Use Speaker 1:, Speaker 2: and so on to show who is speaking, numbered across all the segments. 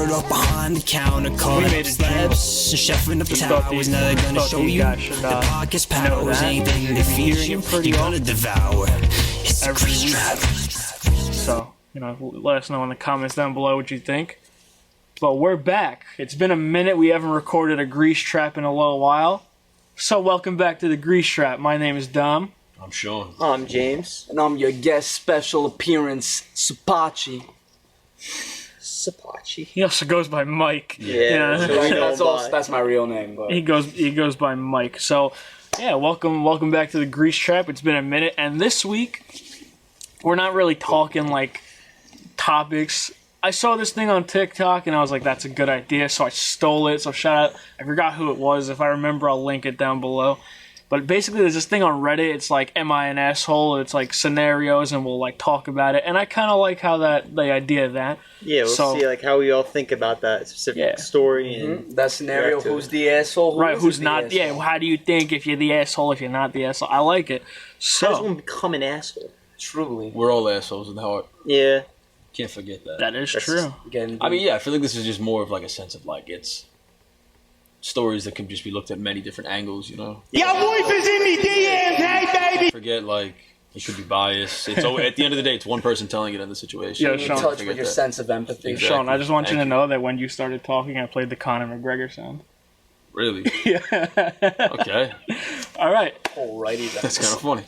Speaker 1: word up behind the counter, calling up slabs and chefing up towers. Now they're gonna show you the podcast powers. Anything they fear, you're gonna devour. It's a grease trap.
Speaker 2: So, let us know in the comments down below what you think. But we're back. It's been a minute. We haven't recorded a grease trap in a little while. So welcome back to the Grease Trap. My name is Dom.
Speaker 3: I'm Sean.
Speaker 4: I'm James.
Speaker 5: And I'm your guest special appearance, Sapachi.
Speaker 4: Sapachi.
Speaker 2: He also goes by Mike.
Speaker 4: Yeah.
Speaker 5: That's my real name. But.
Speaker 2: He goes by Mike. So, yeah, welcome back to the Grease Trap. It's been a minute. And this week, we're not really talking, like, topics. I saw this thing on TikTok, and I was like, that's a good idea, so I stole it. So shout out. I forgot who it was. If I remember, I'll link it down below. But basically, there's this thing on Reddit. It's like, am I an asshole? It's like scenarios, and we'll like talk about it. And I kind of like how the idea of that.
Speaker 4: Yeah, we'll see like how we all think about that specific story and
Speaker 5: that scenario. Who's the asshole?
Speaker 2: Who's not? Yeah. How do you think if you're the asshole? If you're not the asshole, I like it. So
Speaker 4: how does one become an asshole?
Speaker 5: Truly,
Speaker 3: we're all assholes in the heart.
Speaker 4: Yeah.
Speaker 3: Can't forget that.
Speaker 2: That is true.
Speaker 3: I mean, yeah, I feel like this is just more of like a sense of like it's stories that can just be looked at many different angles,
Speaker 6: Your voice is in me DMs, hey baby!
Speaker 3: Forget like it could be biased. It's at the end of the day, it's one person telling it in the situation.
Speaker 2: Yeah,
Speaker 5: you
Speaker 2: Sean,
Speaker 5: touch with your sense of empathy.
Speaker 3: Exactly.
Speaker 2: Sean, I just want you to know that when you started talking, I played the Conor McGregor sound.
Speaker 3: Really?
Speaker 2: Yeah.
Speaker 3: Okay.
Speaker 2: All right.
Speaker 5: Alrighty,
Speaker 3: that's kind of funny.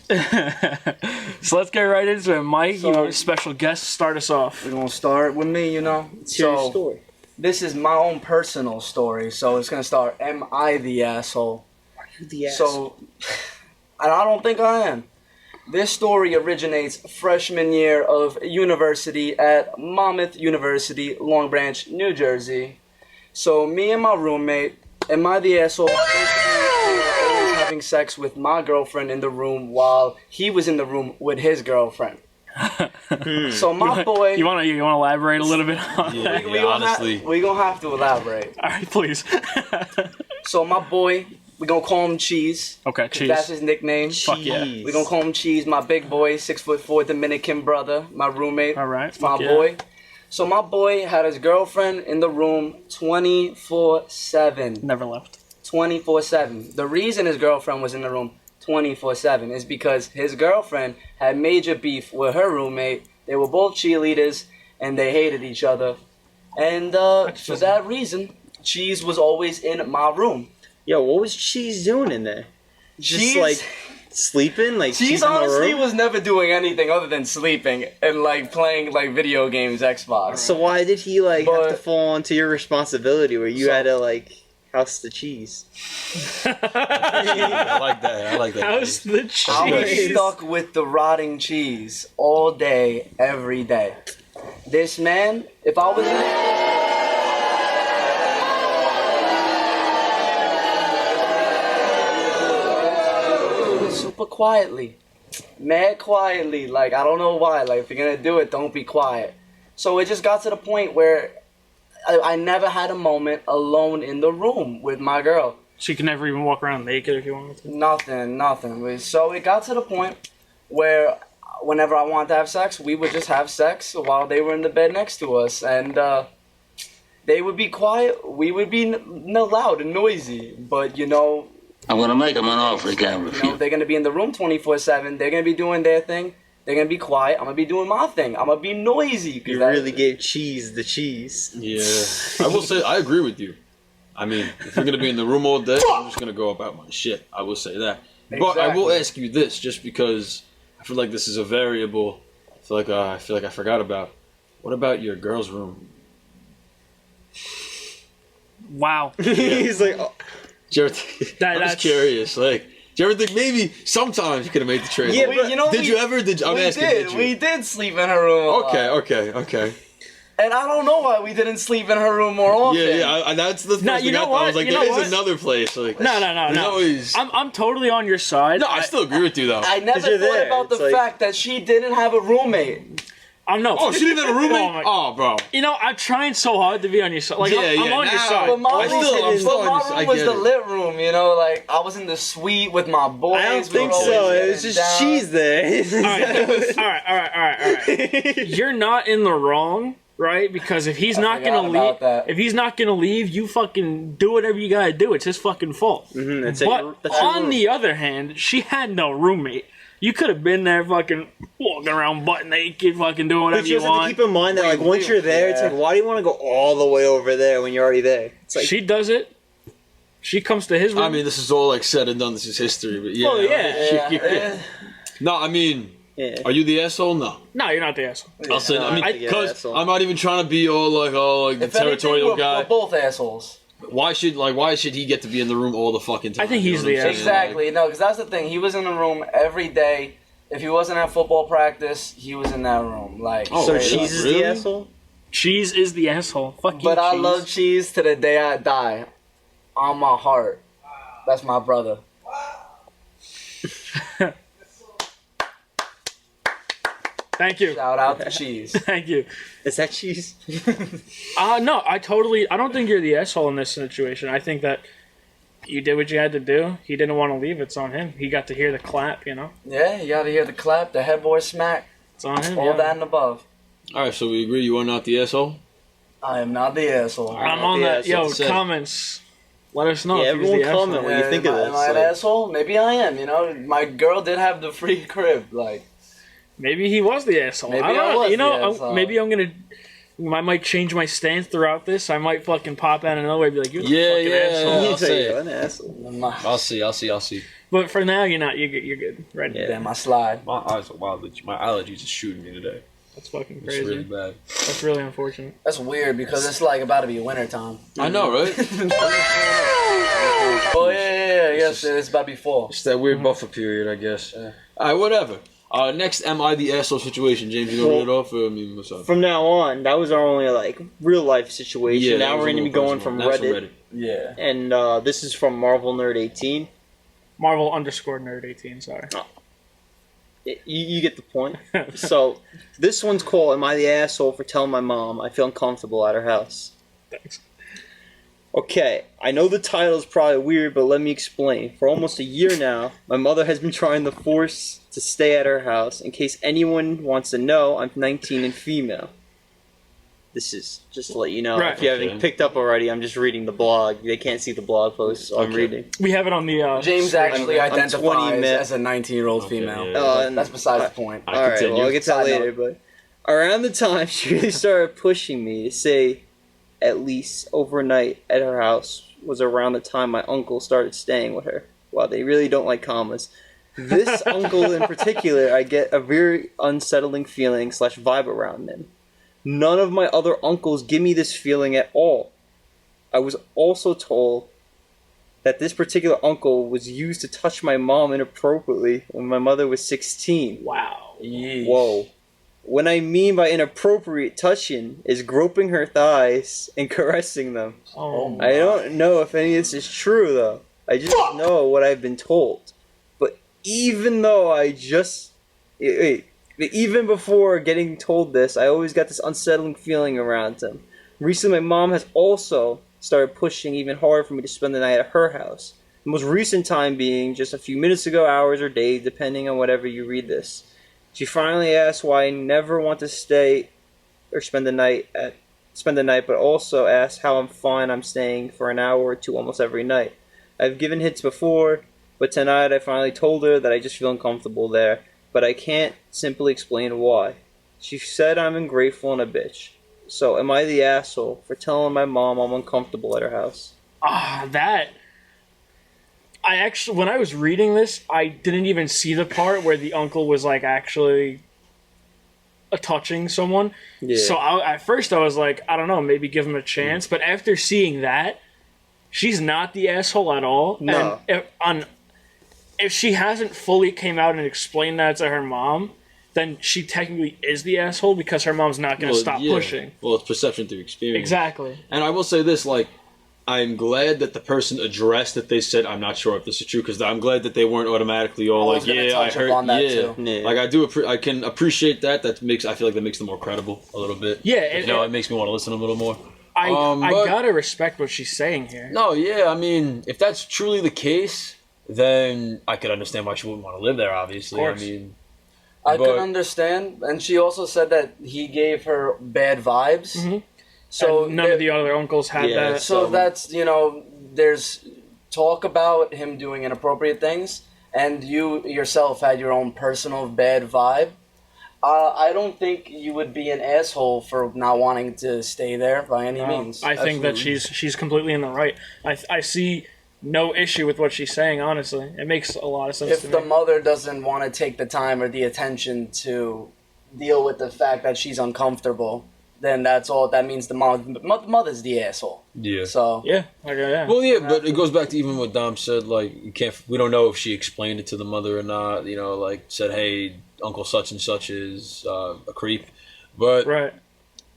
Speaker 2: So let's get right into it. Mike, you're a special guest. Start us off.
Speaker 5: We're gonna start with me,
Speaker 4: It's your story.
Speaker 5: This is my own personal story, so it's gonna start. Am I the asshole?
Speaker 4: Are you the asshole?
Speaker 5: So, and I don't think I am. This story originates freshman year of university at Monmouth University, Long Branch, New Jersey. So me and my roommate, am I the asshole? Having sex with my girlfriend in the room while he was in the room with his girlfriend. So my boy,
Speaker 2: you want to elaborate a little bit on that?
Speaker 3: Honestly,
Speaker 5: we gonna have to elaborate.
Speaker 2: All right, please.
Speaker 5: So my boy, we gonna call him Cheese.
Speaker 2: Okay, Cheese.
Speaker 5: That's his nickname.
Speaker 2: Fuck yeah.
Speaker 5: We gonna call him Cheese. My big boy, 6'4" Dominican brother, my roommate.
Speaker 2: All right,
Speaker 5: my boy. So my boy had his girlfriend in the room 24/7.
Speaker 2: Never left.
Speaker 5: 24/7. The reason his girlfriend was in the room 24/7 is because his girlfriend had major beef with her roommate. They were both cheerleaders and they hated each other. And for that reason, Cheese was always in my room.
Speaker 4: Yo, what was Cheese doing in there? Just like sleeping? Like
Speaker 5: Cheese honestly was never doing anything other than sleeping and like playing like video games, Xbox.
Speaker 4: So why did he like have to fall onto your responsibility where you had to like house the cheese?
Speaker 3: I like that.
Speaker 2: House the cheese.
Speaker 5: I was stuck with the rotting cheese all day, every day. This man, if I was super quietly, mad quietly, like I don't know why. Like if you're gonna do it, don't be quiet. So it just got to the point where I never had a moment alone in the room with my girl.
Speaker 2: So you can never even walk around naked if you wanted to?
Speaker 5: Nothing. So it got to the point where whenever I wanted to have sex, we would just have sex while they were in the bed next to us. And they would be quiet. We would be loud and noisy. But,
Speaker 7: I'm going to make them an offer he can't refuse.
Speaker 5: They're going to be in the room 24/7. They're going to be doing their thing. They're going to be quiet. I'm going to be doing my thing. I'm going to be noisy.
Speaker 4: You really gave Cheese the cheese.
Speaker 3: Yeah. I will say, I agree with you. I mean, if you're going to be in the room all day, I'm just going to go about my shit. I will say that.
Speaker 5: Exactly.
Speaker 3: But I will ask you this, just because I feel like this is a variable I feel like I forgot about. What about your girl's room?
Speaker 2: Wow.
Speaker 4: He's like, oh.
Speaker 3: I'm just curious. Like, do you ever think maybe sometimes you could have made the trade?
Speaker 4: Yeah,
Speaker 5: but
Speaker 3: did you ever? I'm asking. Did you?
Speaker 5: We did sleep in her room.
Speaker 3: Okay.
Speaker 5: And I don't know why we didn't sleep in her room more often.
Speaker 3: Yeah. That's the first thing I thought. I was like, there's another place. Like,
Speaker 2: no.
Speaker 3: Always...
Speaker 2: I'm totally on your side.
Speaker 3: No, I still agree with you though.
Speaker 5: I never thought about the fact that she didn't have a roommate.
Speaker 2: No.
Speaker 3: Oh, she didn't have a roommate? Oh, bro.
Speaker 2: I'm trying so hard to be on your side. Like, I'm on your side.
Speaker 5: But my room was the lit room, Like, I was in the suite with my boys.
Speaker 4: I don't think so. It was just Cheese there.
Speaker 2: All right. You're not in the wrong. right? Because if he's not
Speaker 5: forgot
Speaker 2: gonna
Speaker 5: about
Speaker 2: leave,
Speaker 5: that.
Speaker 2: if he's not gonna leave, you fucking do whatever you gotta do. It's his fucking fault.
Speaker 4: That's
Speaker 2: But on the other hand, she had no roommate. You could have been there, fucking walking around butt naked, fucking doing whatever
Speaker 4: But you
Speaker 2: you
Speaker 4: also have
Speaker 2: want.
Speaker 4: to keep in mind that, like, once you're there, it's like, why do you want to go all the way over there when you're already there? It's like,
Speaker 2: She does it. She comes to his room.
Speaker 3: I mean, this is all like said and done. This is history, but yeah.
Speaker 2: Well, yeah.
Speaker 5: Yeah.
Speaker 3: No, I mean,
Speaker 4: yeah.
Speaker 3: are you the asshole? No.
Speaker 2: No, you're not the asshole.
Speaker 3: I'll say.
Speaker 4: No,
Speaker 3: I mean,
Speaker 4: I think you're the
Speaker 3: because
Speaker 4: asshole.
Speaker 3: I'm not even trying to be all like the
Speaker 5: If anything,
Speaker 3: territorial
Speaker 5: we're
Speaker 3: guy.
Speaker 5: both assholes.
Speaker 3: Why should he get to be in the room all the fucking time?
Speaker 2: I think he's
Speaker 3: You know what
Speaker 2: the
Speaker 3: I'm saying?
Speaker 5: Exactly. No, because that's the thing. He was in the room every day. If he wasn't at football practice, he was in that room. Like,
Speaker 3: Oh,
Speaker 4: so
Speaker 5: straight
Speaker 4: Cheese
Speaker 5: up.
Speaker 4: is
Speaker 3: really?
Speaker 4: the asshole?
Speaker 2: Cheese is the asshole. Fuck you,
Speaker 5: But I
Speaker 2: Cheese.
Speaker 5: love Cheese to the day I die. On my heart. That's my brother.
Speaker 2: Thank you.
Speaker 5: Shout out to Cheese.
Speaker 2: Thank you.
Speaker 4: Is that Cheese?
Speaker 2: No, I don't think you're the asshole in this situation. I think that you did what you had to do. He didn't want to leave. It's on him. He got to hear the clap, you know?
Speaker 5: Yeah, you gotta hear the clap, the headboard smack,
Speaker 2: It's on him.
Speaker 5: all
Speaker 2: yeah.
Speaker 5: that and above.
Speaker 3: All right, so we agree you are not the asshole.
Speaker 5: I am not the asshole.
Speaker 2: I'm
Speaker 4: not
Speaker 2: on
Speaker 4: the
Speaker 2: that. Yo,
Speaker 3: asshole to say.
Speaker 2: comments. Let us know
Speaker 4: Yeah,
Speaker 2: if he's
Speaker 4: everyone
Speaker 2: the asshole.
Speaker 4: comment when you think of
Speaker 5: Am I an
Speaker 4: this.
Speaker 5: asshole? Maybe I am, you know? My girl did have the free crib, like...
Speaker 2: Maybe he was the asshole.
Speaker 5: Maybe
Speaker 2: I don't
Speaker 5: I
Speaker 2: know.
Speaker 5: was
Speaker 2: You know,
Speaker 5: the asshole.
Speaker 2: maybe I'm gonna. I might change my stance throughout this. I might fucking pop out another way and be like, "You're the fucking asshole."
Speaker 3: I'll
Speaker 4: He's
Speaker 3: say
Speaker 4: like,
Speaker 3: it.
Speaker 4: an asshole.
Speaker 5: My,
Speaker 3: I'll see.
Speaker 2: But for now, you're not. You're good. Right?
Speaker 4: Yeah.
Speaker 5: damn, I slide.
Speaker 3: My eyes are wild. My allergies are shooting me today.
Speaker 2: That's fucking
Speaker 3: It's
Speaker 2: crazy.
Speaker 3: really bad.
Speaker 2: That's really unfortunate.
Speaker 5: That's weird because it's like about to be winter time.
Speaker 3: I know, right?
Speaker 5: Oh, yeah. Yes, it's about to be fall.
Speaker 3: It's that weird buffer period, I guess. All right, whatever. Next, am I the asshole situation? James, you gonna read it off? Or I mean, what's up?
Speaker 4: From now on, that was our only, like, real life situation.
Speaker 3: Yeah,
Speaker 4: now
Speaker 3: that was
Speaker 4: we're
Speaker 3: a
Speaker 4: going to be
Speaker 3: little
Speaker 4: going
Speaker 3: personal.
Speaker 4: from
Speaker 3: That's
Speaker 4: Reddit.
Speaker 5: Yeah.
Speaker 4: And this is from Marvel Nerd 18.
Speaker 2: Marvel _nerd 18. Sorry.
Speaker 4: You get the point. So, this one's called Am I the Asshole for Telling My Mom I Feel Uncomfortable at Her House?
Speaker 2: Thanks.
Speaker 4: Okay, I know the title is probably weird, but let me explain. For almost a year now, my mother has been trying to force to stay at her house. In case anyone wants to know, I'm 19 and female. This is just to let you know.
Speaker 2: Right.
Speaker 4: If you haven't picked up already, I'm just reading the blog. They can't see the blog post, so I'm
Speaker 3: Okay.
Speaker 4: reading.
Speaker 2: We have it on the.
Speaker 5: James actually
Speaker 4: I'm 20
Speaker 5: identifies
Speaker 4: minutes.
Speaker 5: as a 19-year-old
Speaker 3: Okay,
Speaker 5: female.
Speaker 3: yeah.
Speaker 5: That's besides the point.
Speaker 3: I
Speaker 4: Alright,
Speaker 3: continue.
Speaker 4: well, I'll get to that
Speaker 5: Side
Speaker 4: later, but around the time she really started pushing me to say at least overnight at her house was around the time my uncle started staying with her. Wow, they really don't like commas. This uncle in particular, I get a very unsettling feeling / vibe around him. None of my other uncles give me this feeling at all. I was also told that this particular uncle was used to touch my mom inappropriately when my mother was 16.
Speaker 2: Wow.
Speaker 5: Yeesh.
Speaker 4: Whoa. What I mean by inappropriate touching is groping her thighs and caressing them.
Speaker 2: Oh.
Speaker 4: I don't know if any of this is true, though. I just know what I've been told. But even though even before getting told this, I always got this unsettling feeling around him. Recently, my mom has also started pushing even harder for me to spend the night at her house. The most recent time being just a few minutes ago, hours or days, depending on whatever you read this. She finally asked why I never want to stay or spend the night, but also asked how I'm staying for an hour or two almost every night. I've given hints before, but tonight I finally told her that I just feel uncomfortable there, but I can't simply explain why. She said I'm ungrateful and a bitch. So am I the asshole for telling my mom I'm uncomfortable at her house?
Speaker 2: That. I actually, when I was reading this, I didn't even see the part where the uncle was like actually touching someone.
Speaker 4: Yeah.
Speaker 2: So at first I was like, I don't know, maybe give him a chance. But after seeing that, she's not the asshole at all.
Speaker 4: No.
Speaker 2: And if she hasn't fully came out and explained that to her mom, then she technically is the asshole because her mom's not going to stop pushing.
Speaker 3: Well, it's perception through experience.
Speaker 2: Exactly.
Speaker 3: And I will say this, like, I'm glad that the person addressed that they said, I'm not sure if this is true, because I'm glad that they weren't automatically all
Speaker 5: I was
Speaker 3: like,
Speaker 5: gonna
Speaker 3: yeah, I
Speaker 5: touch
Speaker 3: heard,
Speaker 5: upon that
Speaker 3: yeah.
Speaker 5: too.
Speaker 4: Yeah.
Speaker 3: Like, I can appreciate that. I feel like that makes them more credible a little bit.
Speaker 2: Yeah,
Speaker 3: It makes me want to listen to them a little more.
Speaker 2: I
Speaker 3: but-
Speaker 2: gotta respect what she's saying here.
Speaker 3: No, yeah, I mean, if that's truly the case, then I could understand why she wouldn't want to live there, obviously.
Speaker 2: Of course.
Speaker 3: I mean,
Speaker 5: I
Speaker 3: But-
Speaker 5: could understand, and she also said that he gave her bad vibes.
Speaker 2: Mm-hmm.
Speaker 5: So
Speaker 2: And none of the other uncles had
Speaker 3: Yeah,
Speaker 2: that.
Speaker 5: So that's, there's talk about him doing inappropriate things, and you yourself had your own personal bad vibe. I don't think you would be an asshole for not wanting to stay there by any means.
Speaker 2: I think that
Speaker 3: Absolutely.
Speaker 2: she's completely in the right. I see no issue with what she's saying, honestly. It makes a lot of sense to
Speaker 5: If the
Speaker 2: me.
Speaker 5: mother doesn't want to take the time or the attention to deal with the fact that she's uncomfortable, then that's all. That means the mother's the asshole.
Speaker 3: Yeah.
Speaker 5: So
Speaker 2: Yeah, okay, yeah.
Speaker 3: Well, yeah, but it goes back to even what Dom said. Like, we don't know if she explained it to the mother or not. Like said, "Hey, Uncle such and such is a creep," but
Speaker 2: Right.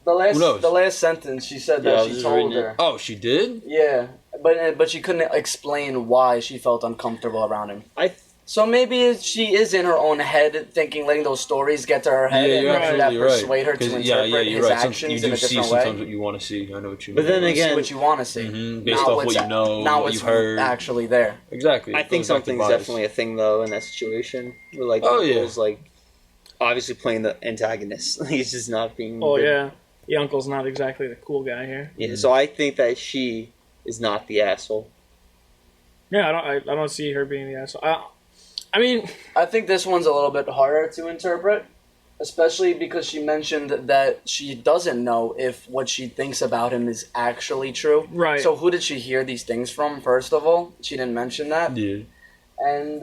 Speaker 3: Who knows?
Speaker 5: the last sentence she said
Speaker 4: Yeah, I
Speaker 5: that
Speaker 4: was
Speaker 5: she
Speaker 4: just
Speaker 5: told
Speaker 4: reading it.
Speaker 5: her.
Speaker 3: oh, she did.
Speaker 5: Yeah, but she couldn't explain why she felt uncomfortable around him.
Speaker 4: I
Speaker 5: So maybe she is in her own head, letting those stories get to her head,
Speaker 3: Yeah,
Speaker 5: and
Speaker 3: you're
Speaker 5: letting that
Speaker 3: absolutely right.
Speaker 5: persuade her to
Speaker 3: 'Cause,
Speaker 5: interpret
Speaker 3: you're
Speaker 5: his
Speaker 3: right.
Speaker 5: actions
Speaker 3: You
Speaker 5: in
Speaker 3: do
Speaker 5: a
Speaker 3: see
Speaker 5: different
Speaker 3: sometimes
Speaker 5: way.
Speaker 3: what you want to see. I know what you mean.
Speaker 4: But then
Speaker 5: You see
Speaker 4: again,
Speaker 5: what you want to see,
Speaker 3: based
Speaker 5: not
Speaker 3: off
Speaker 5: what's
Speaker 3: what you know,
Speaker 5: not
Speaker 3: what
Speaker 5: what's
Speaker 3: you've heard.
Speaker 5: actually there.
Speaker 3: Exactly.
Speaker 4: I
Speaker 3: It
Speaker 4: think
Speaker 3: goes back to
Speaker 4: something's
Speaker 3: bias.
Speaker 4: definitely a thing though in that situation. Where like
Speaker 3: Oh, yeah.
Speaker 4: uncle's like obviously playing the antagonist. He's just not being.
Speaker 2: Oh
Speaker 4: good.
Speaker 2: yeah. The uncle's not exactly the cool guy here.
Speaker 4: Yeah. So I think that she is not the asshole.
Speaker 2: Yeah, I don't see her being the asshole. I mean,
Speaker 5: I think this one's a little bit harder to interpret, especially because she mentioned that she doesn't know if what she thinks about him is actually true.
Speaker 2: Right.
Speaker 5: So who did she hear these things from? First of all, she didn't mention that,
Speaker 3: Yeah.
Speaker 5: and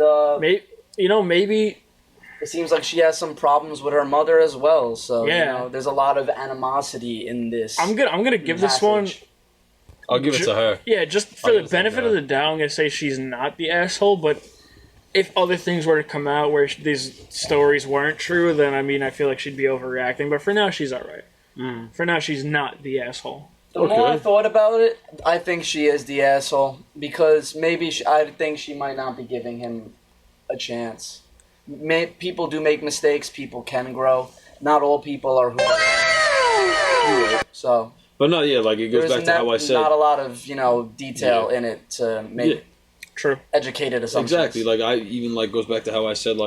Speaker 2: maybe
Speaker 5: it seems like she has some problems with her mother as well. So
Speaker 2: Yeah.
Speaker 5: there's a lot of animosity in this.
Speaker 2: I'm gonna give this one.
Speaker 5: passage.
Speaker 3: I'll give it to her.
Speaker 2: Yeah, just for
Speaker 3: I'll
Speaker 2: the
Speaker 3: give it to
Speaker 2: benefit
Speaker 3: her.
Speaker 2: of the doubt, I'm gonna say she's not the asshole. But if other things were to come out where these stories weren't true, then I feel like she'd be overreacting. But for now, she's all right. For now, she's not the asshole.
Speaker 5: The more I
Speaker 3: Okay.
Speaker 5: thought about it, I think she is the asshole because maybe I think she might not be giving him a chance. People do make mistakes. People can grow. Not all people are who they are. So
Speaker 3: But no, yeah, like it goes
Speaker 5: there's
Speaker 3: back to how I said.
Speaker 5: not a lot of detail
Speaker 3: Yeah.
Speaker 5: in it to make
Speaker 3: Yeah.
Speaker 2: True.
Speaker 5: educated assumptions.
Speaker 3: Exactly. Like I even goes back to how I said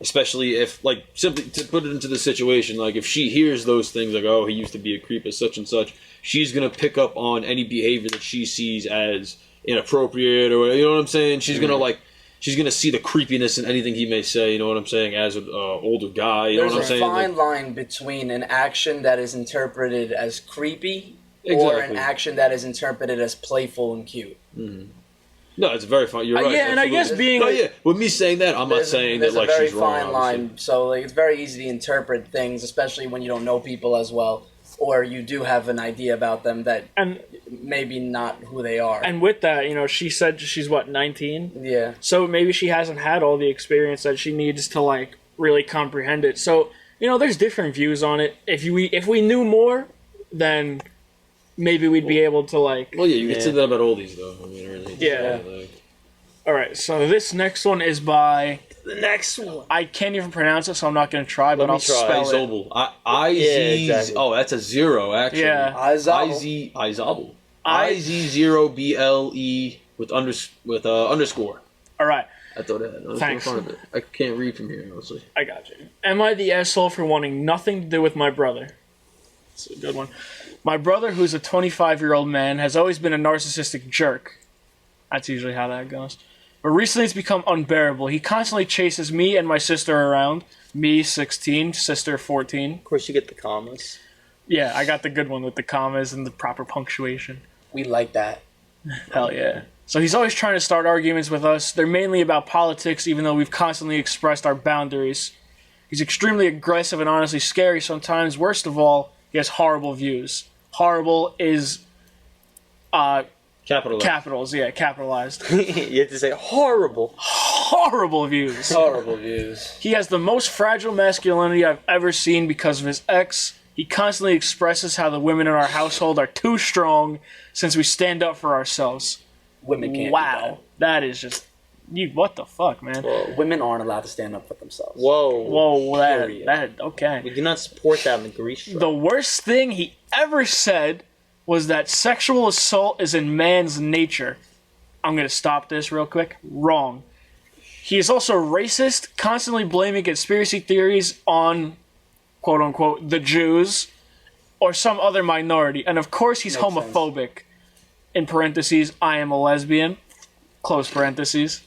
Speaker 3: especially if simply to put it into the situation if she hears those things oh he used to be a creep as such and such, she's gonna pick up on any behavior that she sees as inappropriate or you know what I'm saying. She's gonna she's gonna see the creepiness in anything he may say. You know what I'm saying as an older guy. You know
Speaker 5: There's
Speaker 3: what I'm
Speaker 5: a
Speaker 3: saying.
Speaker 5: fine line between an action that is interpreted as creepy or an
Speaker 3: Exactly.
Speaker 5: action that is interpreted as playful and cute.
Speaker 3: No, it's very fine. You're right.
Speaker 2: yeah, and I guess
Speaker 3: absolutely.
Speaker 2: being
Speaker 3: No, yeah. With me saying that, I'm not saying that
Speaker 5: there's a very
Speaker 3: she's wrong.
Speaker 5: fine line. So it's very easy to interpret things, especially when you don't know people as well, or you do have an idea about them that
Speaker 2: And
Speaker 5: maybe not who they are.
Speaker 2: and with that, she said she's 19.
Speaker 5: yeah,
Speaker 2: So maybe she hasn't had all the experience that she needs to really comprehend it. So there's different views on it. If we knew more, then maybe we'd be able to
Speaker 3: Well, yeah, you can say that about oldies, though. I mean, really.
Speaker 2: Yeah. All right, so this next one is by
Speaker 4: The next one.
Speaker 2: I can't even pronounce it, so I'm not gonna try. But
Speaker 4: me
Speaker 2: I'll
Speaker 4: try.
Speaker 2: spell it.
Speaker 3: Izobel. I-Z.
Speaker 4: Yeah, exactly.
Speaker 3: Oh, that's a zero, actually.
Speaker 2: Yeah.
Speaker 5: Izobel.
Speaker 3: Izobel.
Speaker 2: I-
Speaker 3: IZ0BLE with underscore.
Speaker 2: All right,
Speaker 3: I thought it had an
Speaker 2: Thanks.
Speaker 3: in front of it. I can't read from here, honestly.
Speaker 2: I got you. Am I the asshole for wanting nothing to do with my brother? It's a good one. My brother, who's a 25-year-old man, has always been a narcissistic jerk. That's usually how that goes. But recently it's become unbearable. He constantly chases me and my sister around. Me, 16, sister, 14.
Speaker 4: Of course, you get the commas.
Speaker 2: Yeah, I got the good one with the commas and the proper punctuation.
Speaker 5: we like that.
Speaker 2: Hell yeah. So he's always trying to start arguments with us. They're mainly about politics, even though we've constantly expressed our boundaries. He's extremely aggressive and honestly scary sometimes. Worst of all, he has horrible views. Horrible is
Speaker 3: Capital.
Speaker 2: capitals, yeah, capitalized.
Speaker 4: You have to say horrible.
Speaker 2: Horrible views.
Speaker 5: Horrible views.
Speaker 2: He has the most fragile masculinity I've ever seen because of his ex. He constantly expresses how the women in our household are too strong since we stand up for ourselves.
Speaker 5: Women can't.
Speaker 2: Wow. That is just... what the fuck, man?
Speaker 5: Do that. Women aren't allowed to stand up for themselves.
Speaker 4: Whoa.
Speaker 2: Whoa,
Speaker 5: Period.
Speaker 2: okay.
Speaker 4: We do not support that in the Grease Trap.
Speaker 2: The worst thing he ever said was that sexual assault is in man's nature. I'm going to stop this real quick. Wrong. He is also racist, constantly blaming conspiracy theories on, quote unquote, the Jews or some other minority. And of course, he's
Speaker 5: Makes
Speaker 2: homophobic. In parentheses, I am a lesbian. Close parentheses.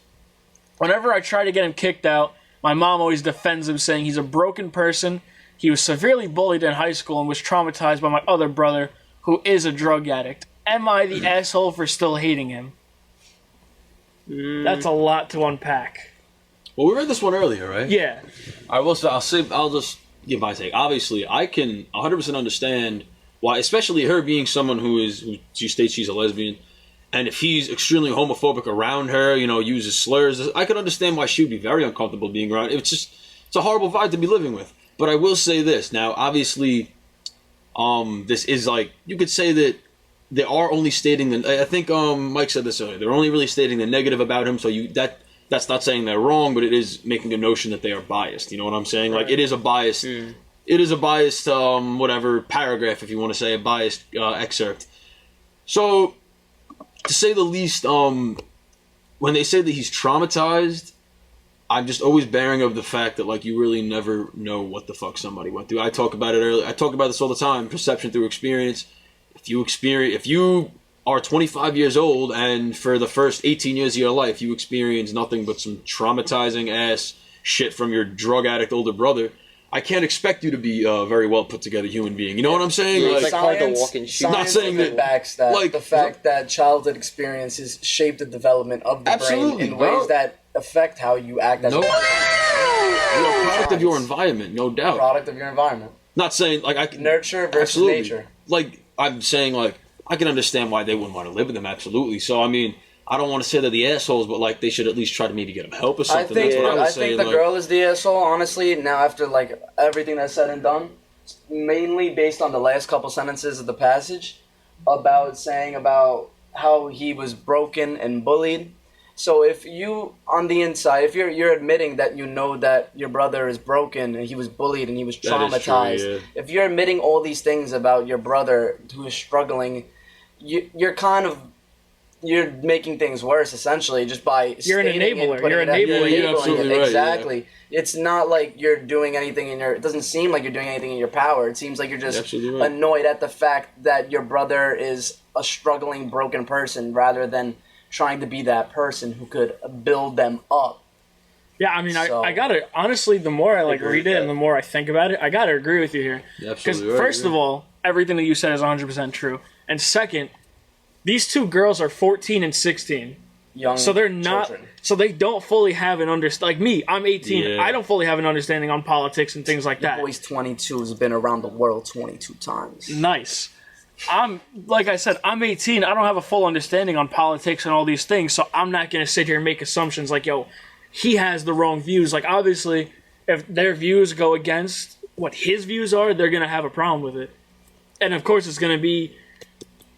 Speaker 2: Whenever I try to get him kicked out, my mom always defends him, saying he's a broken person. He was severely bullied in high school and was traumatized by my other brother, who is a drug addict. Am I the asshole for still hating him? That's a lot to unpack.
Speaker 3: Well, we read this one earlier, right?
Speaker 2: Yeah.
Speaker 3: I'll just give my take. Obviously, I can 100% understand why, especially her being someone who she states she's a lesbian, and if he's extremely homophobic around her, uses slurs, I can understand why she would be very uncomfortable being around. It's a horrible vibe to be living with. But I will say this. Now, obviously, this is like, you could say that they are only stating I think Mike said this earlier. They're only really stating the negative about him. So that's not saying they're wrong, but it is making a notion that they are biased. You know what I'm saying? Right. Like it is a biased. It is a biased whatever paragraph, if you want to say a biased excerpt. So to say the least, when they say that he's traumatized, I'm just always bearing of the fact that, like, you really never know what the fuck somebody went through. I talk about it earlier. I talk about this all the time. Perception through experience. If you are 25 years old and for the first 18 years of your life you experience nothing but some traumatizing ass shit from your drug addict older brother, I can't expect you to be a very well put together human being. You know what I'm saying?
Speaker 4: Yeah, it's like hard to walk in shoes.
Speaker 5: Not saying that backs that. Like, the fact that childhood experiences shape the development of the brain in ways that affect how you act as a person.
Speaker 3: You're a product of your environment, no doubt.
Speaker 5: Product of your environment.
Speaker 3: Not saying like
Speaker 5: nurture versus nature.
Speaker 3: Like I'm saying, like I can understand why they wouldn't want to live with them. Absolutely. So I mean, I don't want to say they're the assholes, but like they should at least try to maybe get them help or something.
Speaker 5: I think the girl is the asshole. Honestly, now after like everything that's said and done, mainly based on the last couple sentences of the passage about saying about how he was broken and bullied. So if you, on the inside, if you're admitting that you know that your brother is broken and he was bullied and he was traumatized,
Speaker 3: true, yeah.
Speaker 5: If you're admitting all these things about your brother who is struggling, you're making things worse essentially just by
Speaker 2: you're an enabler. You're enabling.
Speaker 3: You're absolutely right.
Speaker 5: Exactly.
Speaker 3: Yeah.
Speaker 5: It's not like you're doing anything it doesn't seem like you're doing anything in your power. It seems like you're just
Speaker 3: right.
Speaker 5: annoyed at the fact that your brother is a struggling, broken person rather than trying to be that person who could build them up.
Speaker 2: Yeah, I mean, I gotta, honestly, the more I read it and the more I think about it, I gotta agree with you here. Because first of all, everything that you said is 100% true. And second, these two girls are 14 and 16.
Speaker 5: Young
Speaker 2: so they're not,
Speaker 5: children.
Speaker 2: So they don't fully have an understanding. Like me, I'm 18.
Speaker 3: Yeah.
Speaker 2: I don't fully have an understanding on politics and things like that.
Speaker 5: Boy's 22 has been around the world 22 times.
Speaker 2: Nice. Like I said, I'm 18. I don't have a full understanding on politics and all these things, so I'm not going to sit here and make assumptions like, yo, he has the wrong views. Like, obviously, if their views go against what his views are, they're going to have a problem with it. And, of course, it's going to be,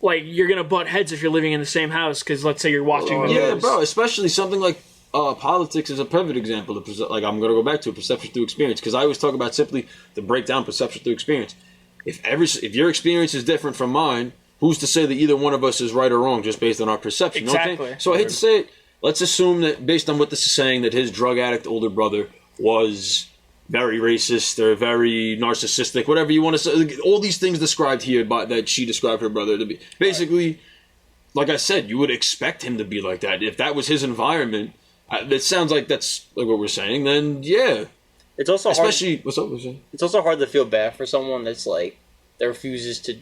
Speaker 2: like, you're going to butt heads if you're living in the same house, because let's say you're watching the news.
Speaker 3: Yeah, bro, especially something like politics is a perfect example. Like, I'm going to go back to perception through experience, because I always talk about simply the breakdown perception through experience. If your experience is different from mine, who's to say that either one of us is right or wrong just based on our perception?
Speaker 2: Exactly.
Speaker 3: You know what I'm saying? So I hate to say it. Let's assume that based on what this is saying, that his drug addict older brother was very racist or very narcissistic, whatever you want to say. All these things described here that she described her brother to be. Basically, like I said, you would expect him to be like that. If that was his environment, it sounds like that's like what we're saying, then yeah.
Speaker 4: It's also
Speaker 3: especially
Speaker 4: hard,
Speaker 3: what's up?
Speaker 4: It's also hard to feel bad for someone that's like that refuses to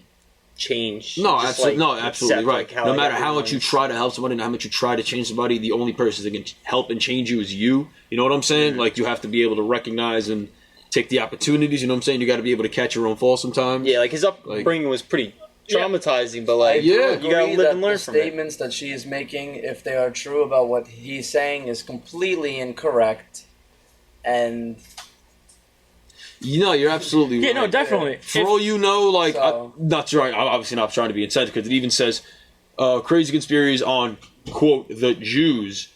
Speaker 4: change.
Speaker 3: No,
Speaker 4: just,
Speaker 3: absolutely,
Speaker 4: like,
Speaker 3: absolutely right.
Speaker 4: Like,
Speaker 3: no matter how much you try to help somebody, and how much you try to change somebody, the only person that can help and change you is you. You know what I'm saying? Mm-hmm. Like you have to be able to recognize and take the opportunities. You know what I'm saying? You got to be able to catch your own fall sometimes.
Speaker 4: Yeah, like his upbringing was pretty traumatizing, but like
Speaker 5: you
Speaker 4: gotta live and learn
Speaker 5: from
Speaker 4: it.
Speaker 5: The statements that she is making, if they are true about what he's saying, is completely incorrect, and.
Speaker 3: You know, you're absolutely right.
Speaker 2: Yeah, no, definitely.
Speaker 3: For all you know, like, not right. I'm obviously not trying to be insensitive because it even says crazy conspiracies on, quote, the Jews.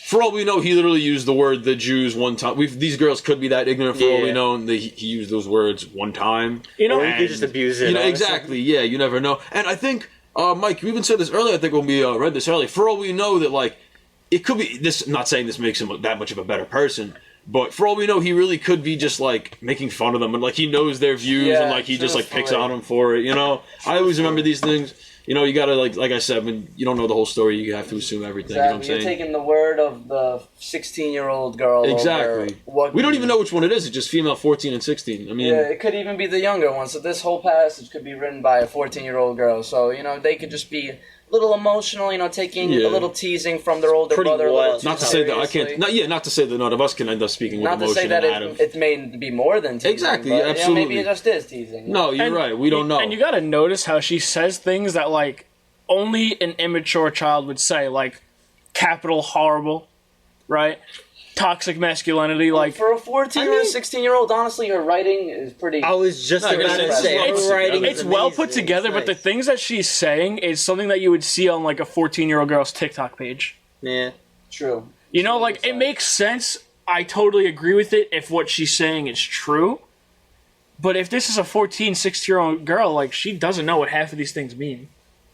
Speaker 3: For all we know, he literally used the word the Jews one time. These girls could be that ignorant for all we know, and he used those words one time.
Speaker 4: You know, you could just abuse it.
Speaker 3: You know, exactly, yeah, you never know. And I think, Mike, you even said this earlier, I think when we read this earlier, for all we know that, like, it could be this. I'm not saying this makes him that much of a better person, but for all we know, he really could be just like making fun of them, and like he knows their views, and like he just like picks on them for it. You know, I always remember these things. You know, you gotta like I said, when you don't know the whole story, you have to assume everything.
Speaker 5: Exactly.
Speaker 3: You know what I'm saying?
Speaker 5: You're taking the word of the 16-year-old girl.
Speaker 3: Exactly. We don't even know which one it is. It's just female 14 and 16. I mean,
Speaker 5: yeah, it could even be the younger one. So this whole passage could be written by a 14-year-old girl. So you know, they could just be a little emotional. You know, taking a little teasing from their older brother.
Speaker 3: Not to say that I can't. Not to say that none of us can end up speaking with emotion.
Speaker 5: Not to say that it may be more than teasing.
Speaker 3: Exactly.
Speaker 5: But,
Speaker 3: absolutely.
Speaker 5: You know, maybe it just is teasing.
Speaker 3: No, you're right. We don't know.
Speaker 2: And you gotta notice how she says things that like only an immature child would say, like capital horrible, right? Toxic masculinity, like
Speaker 5: for a 14 or 16-year-old, honestly, her writing is pretty.
Speaker 4: I was just about to say, her writing
Speaker 2: it's
Speaker 4: is
Speaker 2: well
Speaker 4: amazing.
Speaker 2: put together,
Speaker 4: It's
Speaker 2: but the
Speaker 4: nice.
Speaker 2: things that she's saying is something that you would see on like a 14-year-old girl's TikTok page.
Speaker 4: Yeah.
Speaker 5: True.
Speaker 2: You know, like it makes sense. I totally agree with it if what she's saying is true. But if this is a 14, 16-year-old girl, like she doesn't know what half of these things mean.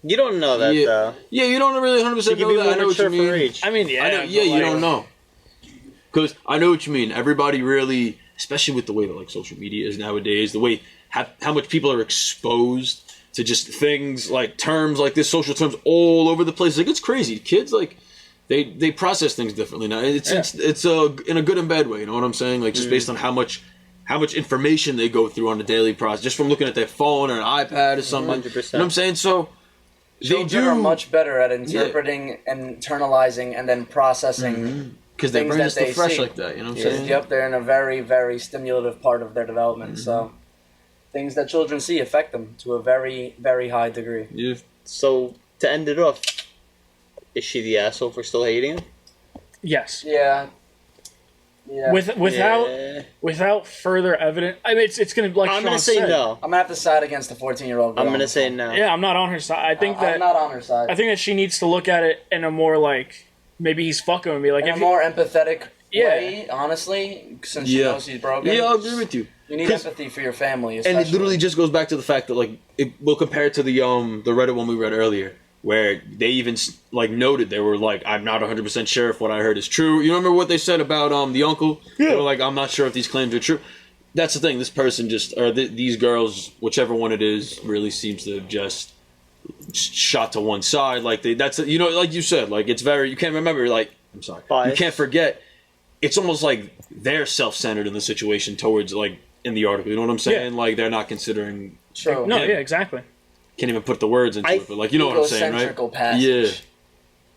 Speaker 4: You don't know that though.
Speaker 3: Yeah, you don't really 100% know that. I know what you mean.
Speaker 2: I mean, yeah.
Speaker 3: I know, yeah, you don't know. Because I know what you mean. Everybody really, especially with the way that like social media is nowadays, the way how much people are exposed to just things like terms like this, social terms all over the place. Like it's crazy. Kids like they process things differently now. It's in a good and bad way. You know what I'm saying? Like just based on how much information they go through on a daily process, just from looking at their phone or an iPad or something.
Speaker 4: 100%.
Speaker 3: You know what I'm saying? So.
Speaker 5: Children are much better at interpreting and internalizing and then processing
Speaker 3: because their
Speaker 5: things
Speaker 3: brain
Speaker 5: that
Speaker 3: is still
Speaker 5: they
Speaker 3: fresh
Speaker 5: see.
Speaker 3: like that. You know what I'm saying?
Speaker 5: Yep, they're in a very, very stimulative part of their development. So things that children see affect them to a very, very high degree.
Speaker 3: Yeah.
Speaker 4: So to end it off, is she the asshole for still hating him?
Speaker 2: Yes.
Speaker 5: Yeah. Yeah.
Speaker 2: Without further evidence, I mean, it's gonna like.
Speaker 4: I'm
Speaker 2: Sean
Speaker 4: gonna say
Speaker 2: said.
Speaker 4: no.
Speaker 5: I'm gonna have to side against the 14-year-old girl.
Speaker 4: I'm gonna say no.
Speaker 2: Yeah, I'm not on her side. I think
Speaker 5: I'm not on her side.
Speaker 2: I think that she needs to look at it in a more like maybe he's fucking with me, like
Speaker 5: in
Speaker 2: if
Speaker 5: a more empathetic
Speaker 2: Yeah.
Speaker 5: way, honestly, since she knows he's broken.
Speaker 3: Yeah, I agree with you.
Speaker 5: You need empathy for your family, especially.
Speaker 3: And it literally just goes back to the fact that like we'll compare it to the Reddit one we read earlier, where they even like noted they were like, I'm not 100% sure if what I heard is true. You remember what they said about the uncle? Yeah. They were like, I'm not sure if these claims are true. That's the thing. This person these girls, whichever one it is, really seems to have just shot to one side. Like like you said, like it's very, you can't remember, like, I'm sorry. Bias. You can't forget. It's almost like they're self-centered in the situation towards like in the article. You know what I'm saying? Yeah. Like they're not considering.
Speaker 5: True.
Speaker 2: No, yeah, exactly.
Speaker 3: Can't even put the words into it, but like you know what I'm saying, right?
Speaker 5: Passage.
Speaker 3: Yeah.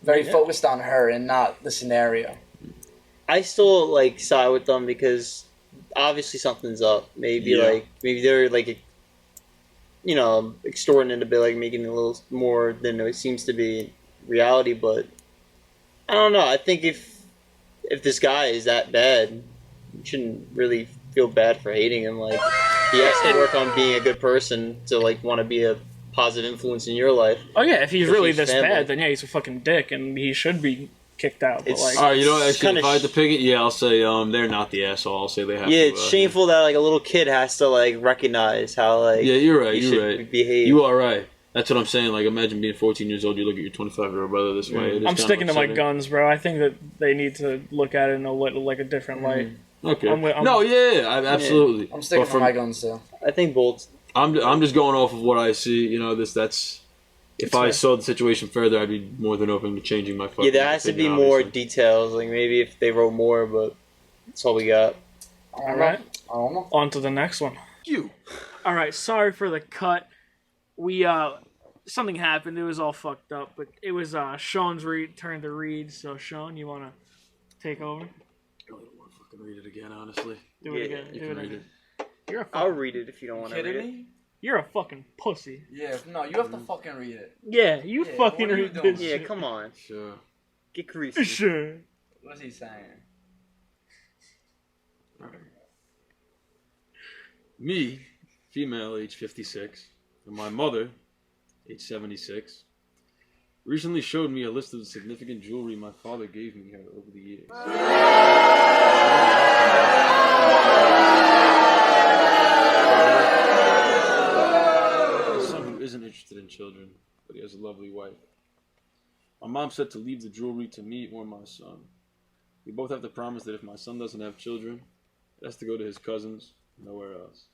Speaker 5: Very focused on her and not the scenario.
Speaker 4: I still like side with them because obviously something's up. Maybe they're like, you know, extorting it a bit, like making it a little more than it seems to be reality. But I don't know. I think if this guy is that bad, you shouldn't really feel bad for hating him. Like he has to work on being a good person to like want to be a positive influence in your life.
Speaker 2: Oh yeah, if he's really this bad, then yeah, he's a fucking dick, and he should be kicked out. But like,
Speaker 3: all right, you know, actually, if I had to pick it, I'll say they're not the asshole. I'll say they have.
Speaker 4: Yeah,
Speaker 3: to,
Speaker 4: it's shameful that like a little kid has to like recognize how like.
Speaker 3: Yeah, you're right.
Speaker 4: You're
Speaker 3: right.
Speaker 4: Behave.
Speaker 3: You are right. That's what I'm saying. Like, imagine being 14 years old. You look at your 25-year-old brother this way.
Speaker 2: I'm sticking to my guns, bro. I think that they need to look at it in a different light.
Speaker 3: Okay. Absolutely.
Speaker 5: I'm sticking to my guns too.
Speaker 4: I think both.
Speaker 3: I'm just going off of what I see. You know, that's. If I saw the situation further, I'd be more than open to changing my fucking
Speaker 4: there has to be more details. Like maybe if they wrote more, but that's all we got.
Speaker 2: All right. On to the next one. All right. Sorry for the cut. We something happened. It was all fucked up, but it was Sean's turn to read. So Sean, you want to take over?
Speaker 3: I don't want to fucking read it again, honestly.
Speaker 2: Do it again.
Speaker 3: You can read it.
Speaker 4: I'll read it if you don't want to read it.
Speaker 2: You're a fucking pussy.
Speaker 5: Yeah, no, you have to fucking read it.
Speaker 2: Yeah, you fucking read this shit.
Speaker 4: Yeah, come on.
Speaker 3: Sure.
Speaker 4: Get greasy.
Speaker 2: Sure.
Speaker 5: What's he saying?
Speaker 3: Me, female, age 56, and my mother, age 76, recently showed me a list of the significant jewelry my father gave me over the years. Isn't interested in children, but he has a lovely wife. My mom said to leave the jewelry to me or my son. We both have to promise that if my son doesn't have children, it has to go to his cousins, nowhere else.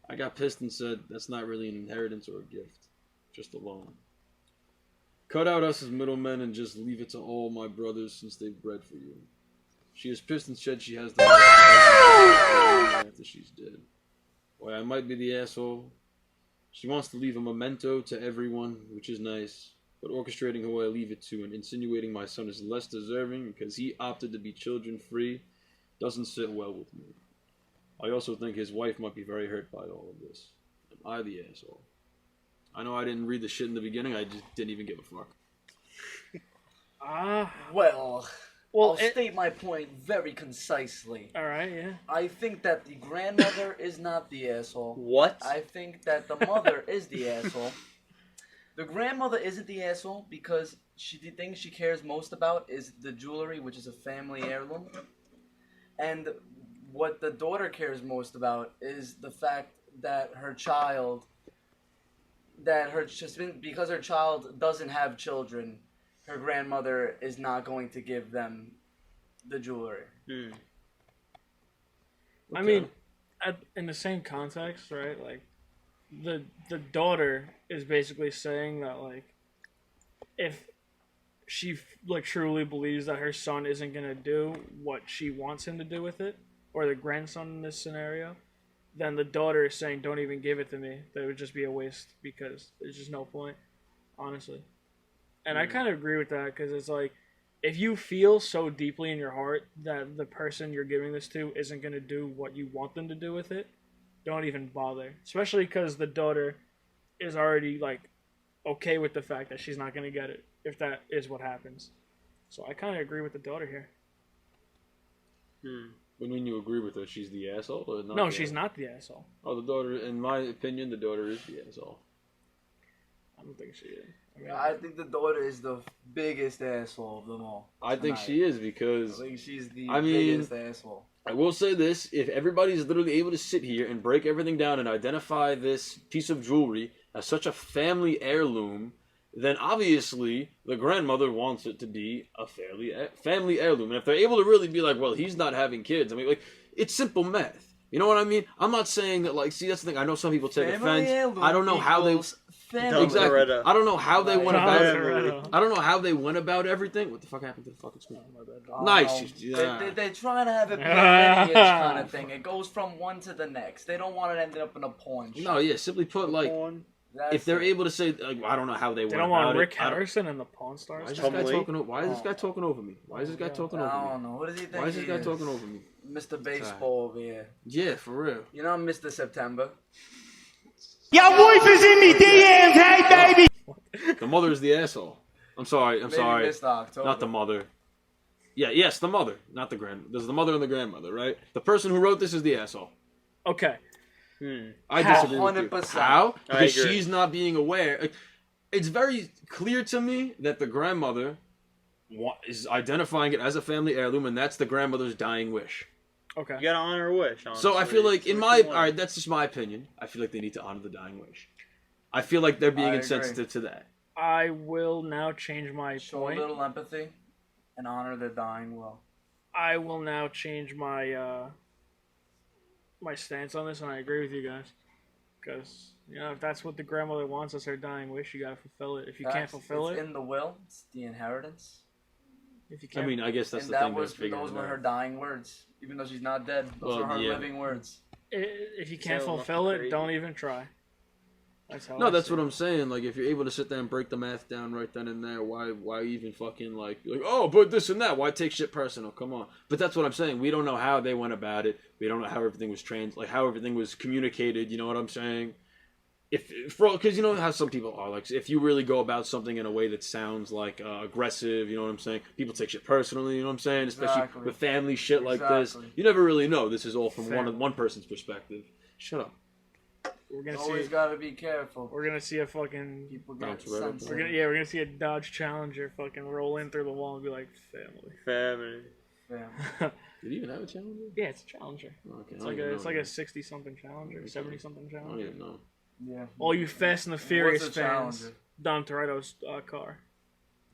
Speaker 3: I got pissed and said that's not really an inheritance or a gift, just a loan. Cut out us as middlemen and just leave it to all my brothers since they've bred for you. She is pissed and said she has the after she's dead. Why, I might be the asshole. She wants to leave a memento to everyone, which is nice, but orchestrating who I leave it to and insinuating my son is less deserving because he opted to be children-free doesn't sit well with me. I also think his wife might be very hurt by all of this. Am I the asshole? I know I didn't read the shit in the beginning, I just didn't even give a fuck.
Speaker 5: Well,
Speaker 2: Well,
Speaker 5: I'll state my point very concisely.
Speaker 2: All right, yeah.
Speaker 5: I think that the grandmother is not the asshole.
Speaker 4: What?
Speaker 5: I think that the mother is the asshole. The grandmother isn't the asshole because the thing she cares most about is the jewelry, which is a family heirloom. And what the daughter cares most about is the fact that because her child doesn't have children, her grandmother is not going to give them the jewelry.
Speaker 2: I mean, in the same context, right? Like, the daughter is basically saying that, like, if she truly believes that her son isn't gonna do what she wants him to do with it, or the grandson in this scenario, then the daughter is saying, "Don't even give it to me. That would just be a waste because there's just no point." Honestly, and I kind of agree with that because it's like, if you feel so deeply in your heart that the person you're giving this to isn't gonna do what you want them to do with it, don't even bother. Especially because the daughter is already okay with the fact that she's not gonna get it if that is what happens. So I kind of agree with the daughter here.
Speaker 3: What do you mean you agree with her? She's the asshole? Or not?
Speaker 2: No, she's not the asshole.
Speaker 3: Oh, the daughter, in my opinion, the daughter is the asshole.
Speaker 2: I don't think she is.
Speaker 5: I think the daughter is the biggest asshole of them all.
Speaker 3: I think she is
Speaker 5: I
Speaker 3: because,
Speaker 5: think she's the
Speaker 3: I mean,
Speaker 5: biggest asshole.
Speaker 3: I will say this, if everybody's literally able to sit here and break everything down and identify this piece of jewelry as such a family heirloom, then obviously the grandmother wants it to be a family heirloom. And if they're able to really be like, well, he's not having kids, I mean, like, it's simple math. You know what I mean? I'm not saying that, like, see, that's the thing. I know some people take offense. I don't know how they... Exactly. I don't know how they went about it. I don't know how they went about everything. What the fuck happened to the fucking screen? Nice.
Speaker 5: They're trying to have it be a lineage kind of thing. It goes from one to the next. They don't want it ending up in a porn show.
Speaker 3: No, yeah. Simply put, like, if they're able to say, like, I don't know how they went about it.
Speaker 2: They don't want Rick Harrison and the Pawn Stars.
Speaker 3: Why is this guy talking over me? Why is this guy talking over me?
Speaker 5: I don't know. What does he think?
Speaker 3: Why is this guy talking over me?
Speaker 5: Mr. Baseball over here.
Speaker 3: Yeah, for real.
Speaker 5: You know, Mr. September.
Speaker 6: Your wife is in me DMs, hey baby!
Speaker 3: The mother is the asshole. I'm sorry.
Speaker 5: Maybe Mr. October.
Speaker 3: Not the mother. Yeah, yes, the mother, not the There's the mother and the grandmother, right? The person who wrote this is the asshole.
Speaker 2: Okay.
Speaker 3: I disagree with you.
Speaker 5: 100%.
Speaker 3: How? Because she's not being aware. It's very clear to me that the grandmother is identifying it as a family heirloom, and that's the grandmother's dying wish.
Speaker 2: Okay.
Speaker 4: You gotta honor her wish. Honestly.
Speaker 3: So I feel like, alright, that's just my opinion. I feel like they need to honor the dying wish. I feel like they're being insensitive to that.
Speaker 2: I will now change my
Speaker 5: Show
Speaker 2: point.
Speaker 5: a little empathy and honor the dying will.
Speaker 2: I will now change my my stance on this, and I agree with you guys. Because, if that's what the grandmother wants as her dying wish, you gotta fulfill it. If you can't fulfill
Speaker 5: it's
Speaker 2: it...
Speaker 5: in the will. It's the inheritance.
Speaker 2: If you can't...
Speaker 3: I mean, I guess that's
Speaker 5: and
Speaker 3: the thing.
Speaker 5: those were her dying words. Even though she's not dead, those are her living words.
Speaker 2: If you can't fulfill it, don't even try. That's how
Speaker 3: that's what I'm saying. Like, if you're able to sit there and break the math down right then and there, why even fucking like, oh, but this and that? Why take shit personal? Come on. But that's what I'm saying. We don't know how they went about it. We don't know how everything was how everything was communicated. You know what I'm saying? Because you know how some people are, like, if you really go about something in a way that sounds like aggressive, you know what I'm saying? People take shit personally, you know what I'm saying? Especially with family shit like this. You never really know. This is all from one person's perspective. Shut up.
Speaker 2: We're gonna
Speaker 5: always gotta be careful.
Speaker 2: We're gonna see a fucking
Speaker 5: people get
Speaker 2: we're gonna see a Dodge Challenger fucking roll in through the wall and be like, family.
Speaker 3: Did he even have a Challenger?
Speaker 2: Yeah, it's a Challenger.
Speaker 3: Okay,
Speaker 2: it's like a 60-something Challenger, 70-something Challenger.
Speaker 3: I don't even know.
Speaker 5: Yeah.
Speaker 2: All you Fast and the Furious fans, Dom Toretto's car.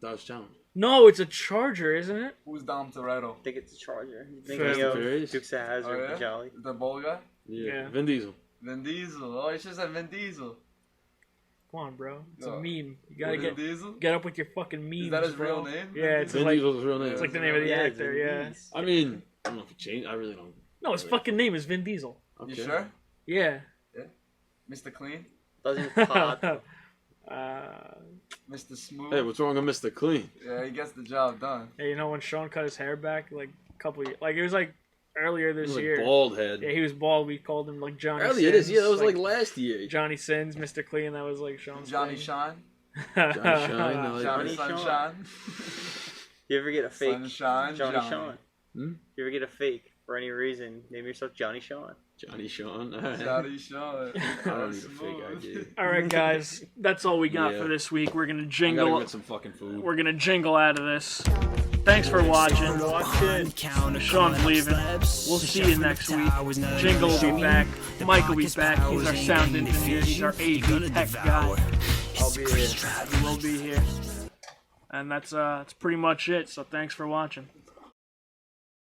Speaker 3: Dodge Challenger.
Speaker 2: No, it's a Charger, isn't it?
Speaker 5: Who's Dom Toretto?
Speaker 4: I think it's a Charger. You
Speaker 2: Fast
Speaker 4: thinking
Speaker 2: and
Speaker 4: of
Speaker 3: Furious?
Speaker 4: Dukes of Hazzard,
Speaker 5: Oh, yeah?
Speaker 4: Jolly.
Speaker 5: The bald guy?
Speaker 2: Yeah.
Speaker 3: Vin Diesel.
Speaker 5: Vin Diesel. Oh, it's just a Vin Diesel.
Speaker 2: Come on, bro. It's
Speaker 5: Oh.
Speaker 2: a meme. You gotta
Speaker 5: Vin Diesel?
Speaker 2: get up with your fucking memes.
Speaker 5: Is that his
Speaker 2: bro.
Speaker 5: real name?
Speaker 2: Yeah, it's
Speaker 3: Vin
Speaker 2: like
Speaker 3: Diesel's his real name.
Speaker 2: it's like the name of the
Speaker 4: Yeah,
Speaker 2: actor. Yeah.
Speaker 4: Vin
Speaker 3: I mean, I don't know if it changed. I really don't.
Speaker 2: No, his fucking name is Vin Diesel.
Speaker 3: Okay.
Speaker 5: You sure?
Speaker 2: Yeah.
Speaker 5: Mr. Clean?
Speaker 4: Doesn't pop.
Speaker 5: Mr. Smooth?
Speaker 3: Hey, what's wrong with Mr. Clean?
Speaker 5: Yeah, he gets the job done.
Speaker 2: Hey, you know when Sean cut his hair back like a couple years, like it was like earlier this
Speaker 3: Like
Speaker 2: year.
Speaker 3: bald head.
Speaker 2: Yeah, he was bald. We called him like Johnny.
Speaker 3: Earlier
Speaker 2: Sins.
Speaker 3: this year, that was like last year.
Speaker 2: Johnny Sins, Mr. Clean. That was like Sean's
Speaker 5: Johnny
Speaker 2: thing.
Speaker 5: Shine?
Speaker 3: Johnny Shine. I like
Speaker 5: Johnny
Speaker 3: that.
Speaker 5: Sunshine?
Speaker 4: You ever get a fake
Speaker 5: Sunshine?
Speaker 4: Johnny Sean?
Speaker 3: Hmm?
Speaker 4: You ever get a fake for any reason? Name yourself Johnny Sean.
Speaker 3: Johnny Sean. All right.
Speaker 5: Johnny Shine.
Speaker 3: I don't need a fake idea.
Speaker 2: All right, guys, that's all we got
Speaker 3: Yeah.
Speaker 2: for this week. We're gonna
Speaker 3: I gotta
Speaker 2: jingle.
Speaker 3: get some fucking food.
Speaker 2: We're gonna jingle out of this. Thanks for watching. Sean's leaving. We'll see you next week. Jingle will be back. Mike will be back. He's our sound engineer. He's our AV tech guy.
Speaker 5: I'll be here.
Speaker 2: He will be here. And that's pretty much it. So thanks for watching.